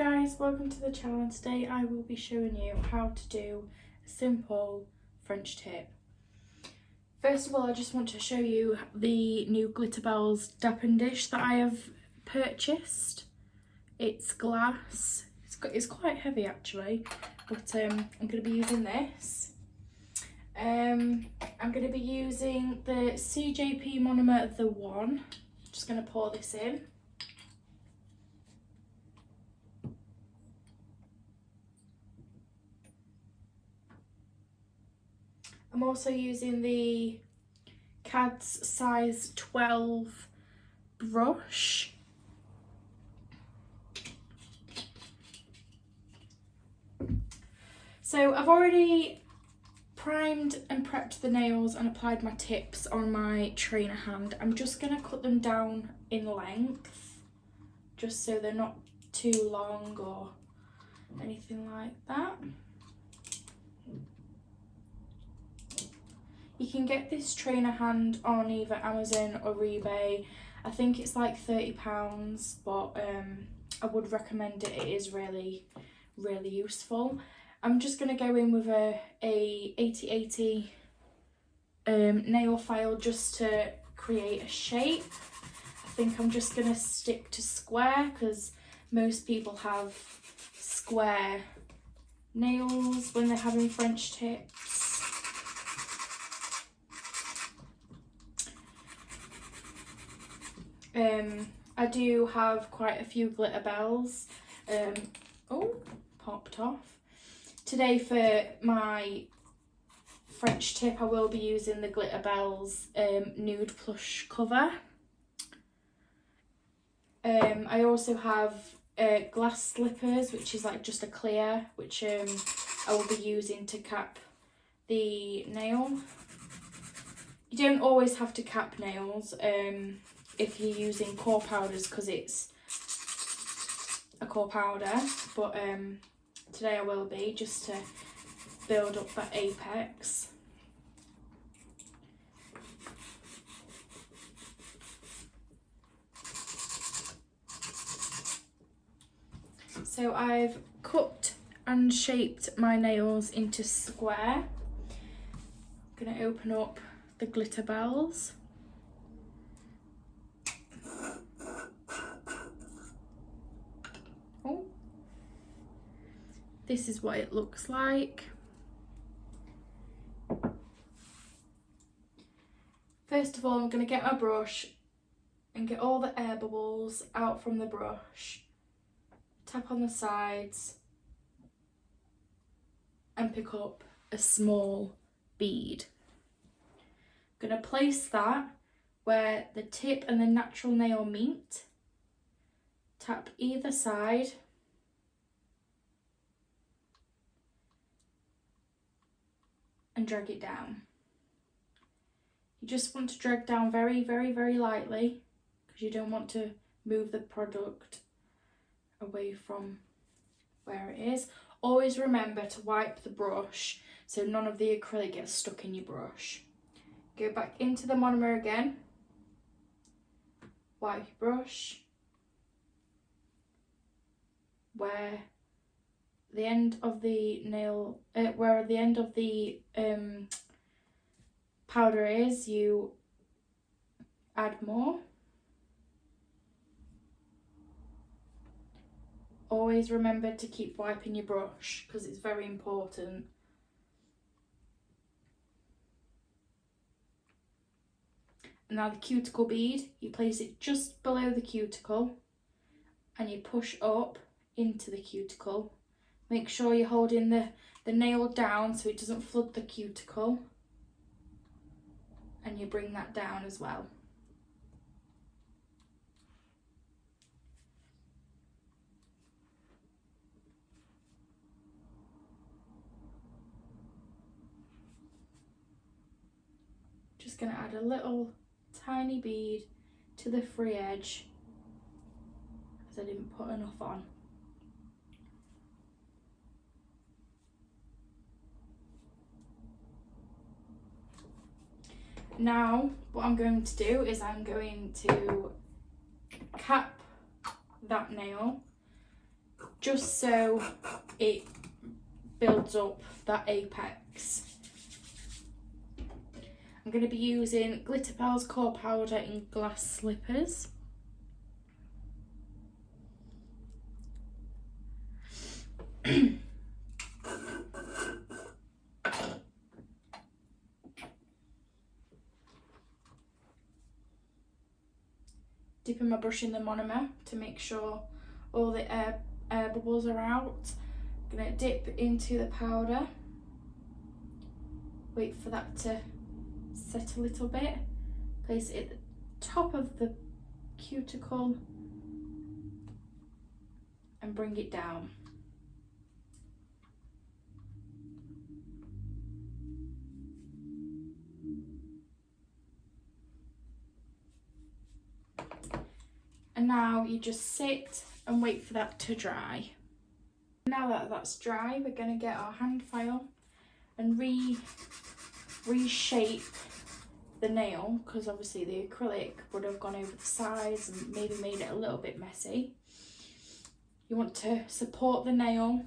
guys, welcome to the channel, and today I will be showing you how to do a simple French tip. First of all, I just want to show you the new Glitterbels dapping dish that I have purchased. It's glass, it's quite heavy actually, but I'm going to be using this. I'm going to be using the CJP monomer The One. Just going to pour this in. I'm also using the CAD's size 12 brush. So I've already primed and prepped the nails and applied my tips on my trainer hand. I'm just going to cut them down in length, just so they're not too long or anything like that. You can get this trainer hand on either Amazon or eBay. I think it's like £30, but I would recommend it. It is really useful. I'm just going to go in with a 80/80 nail file just to create a shape. I think I'm just going to stick to square because most people have square nails when they're having French tips. I do have quite a few Glitterbels. Oh, popped off. Today for my French tip I will be using the Glitterbels nude plush cover. I also have glass slippers, which is like just a clear, which I will be using to cap the nail. You don't always have to cap nails if you're using core powders, because it's a core powder, but today I will be, just to build up that apex. So I've cut and shaped my nails into square. I'm going to open up the Glitterbels. Oh, this is what it looks like. First of all, I'm going to get my brush and get all the air bubbles out from the brush. Tap on the sides and pick up a small bead. I'm going to place that where the tip and the natural nail meet. Tap either side and drag it down. You just want to drag down very lightly, because you don't want to move the product away from where it is. Always remember to wipe the brush so none of the acrylic gets stuck in your brush. Go back into the monomer again, wipe your brush. Where the end of the nail, where the end of the powder is, you add more. Always remember to keep wiping your brush because it's very important. And now the cuticle bead, you place it just below the cuticle and you push up into the cuticle. Make sure you're holding the nail down so it doesn't flood the cuticle, and you bring that down as well. Just going to add a little tiny bead to the free edge as I didn't put enough on. Now what I'm going to do is I'm going to cap that nail, just so it builds up that apex. I'm going to be using Glitter Pals Core Powder in Glass Slippers. Dipping my brush in the monomer to make sure all the air bubbles are out. I'm going to dip into the powder, wait for that to set a little bit, place it at the top of the cuticle and bring it down. And now you just sit and wait for that to dry. Now that that's dry, we're going to get our hand file and reshape the nail, because obviously the acrylic would have gone over the sides and maybe made it a little bit messy. You want to support the nail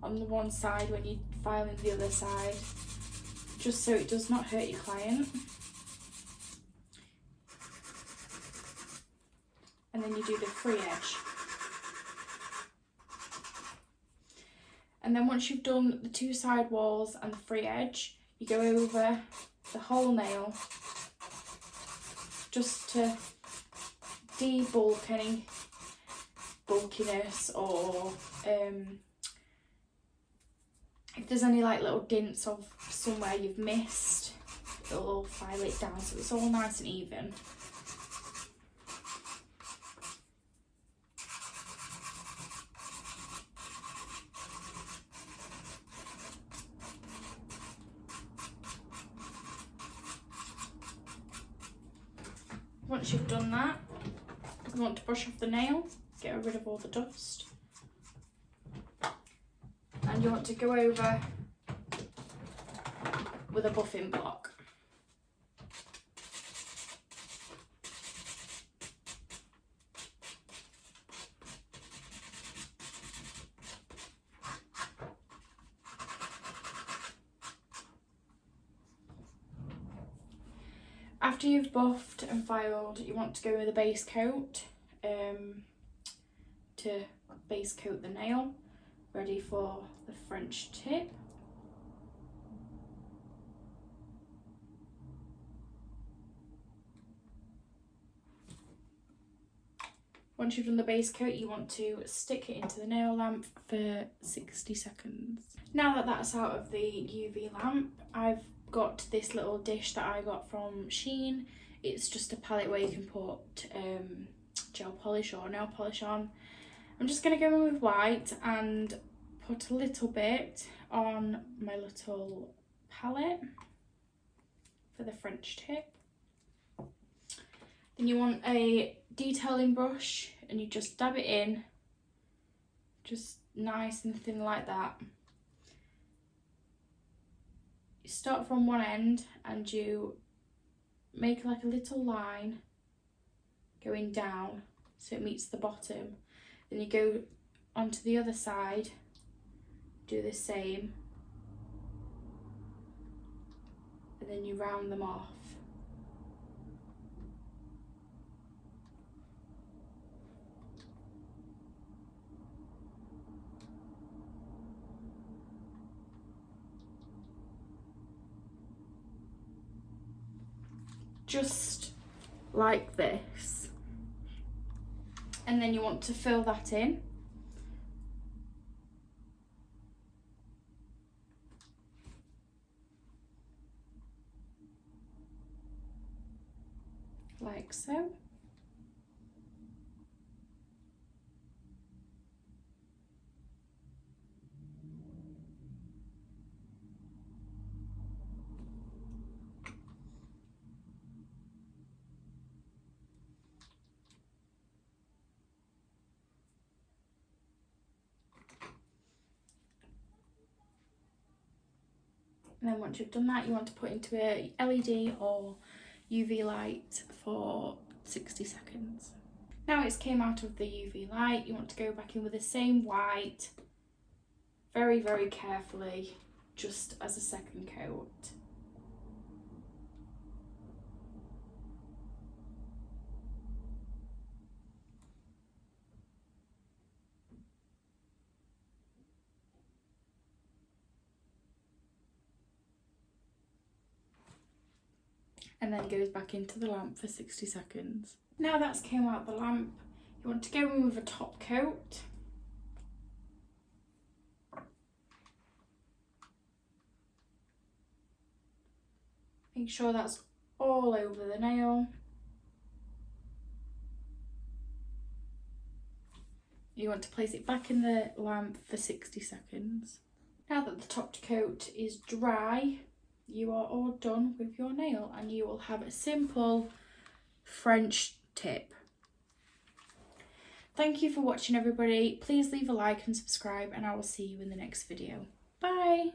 on the one side when you're filing the other side, just so it does not hurt your client. And then you do the free edge. And then once you've done the two side walls and the free edge, you go over the whole nail just to debulk any bulkiness, or if there's any like little dints of somewhere you've missed, it'll all file it down so it's all nice and even. Once you've done that, you want to brush off the nail, get rid of all the dust, and you want to go over with a buffing block. After you've buffed and filed, you want to go with a base coat to base coat the nail, ready for the French tip. Once you've done the base coat, you want to stick it into the nail lamp for 60 seconds. Now that that's out of the UV lamp, I've got this little dish that I got from Shein. It's just a palette where you can put gel polish or nail polish on. I'm just going to go in with white and put a little bit on my little palette for the French tip. Then you want a detailing brush and you just dab it in, just nice and thin like that. You start from one end and you make like a little line going down so it meets the bottom. Then you go onto the other side, do the same, and then you round them off. Just like this, and then you want to fill that in. Like so. And then once you've done that, you want to put into a LED or UV light for 60 seconds. Now it's came out of the UV light, you want to go back in with the same white, very, very carefully, just as a second coat. And then goes back into the lamp for 60 seconds. Now that's came out the lamp, you want to go in with a top coat. Make sure that's all over the nail. You want to place it back in the lamp for 60 seconds. Now that the top coat is dry, you are all done with your nail and you will have a simple French tip. Thank you for watching, everybody. Please leave a like and subscribe, and I will see you in the next video. Bye!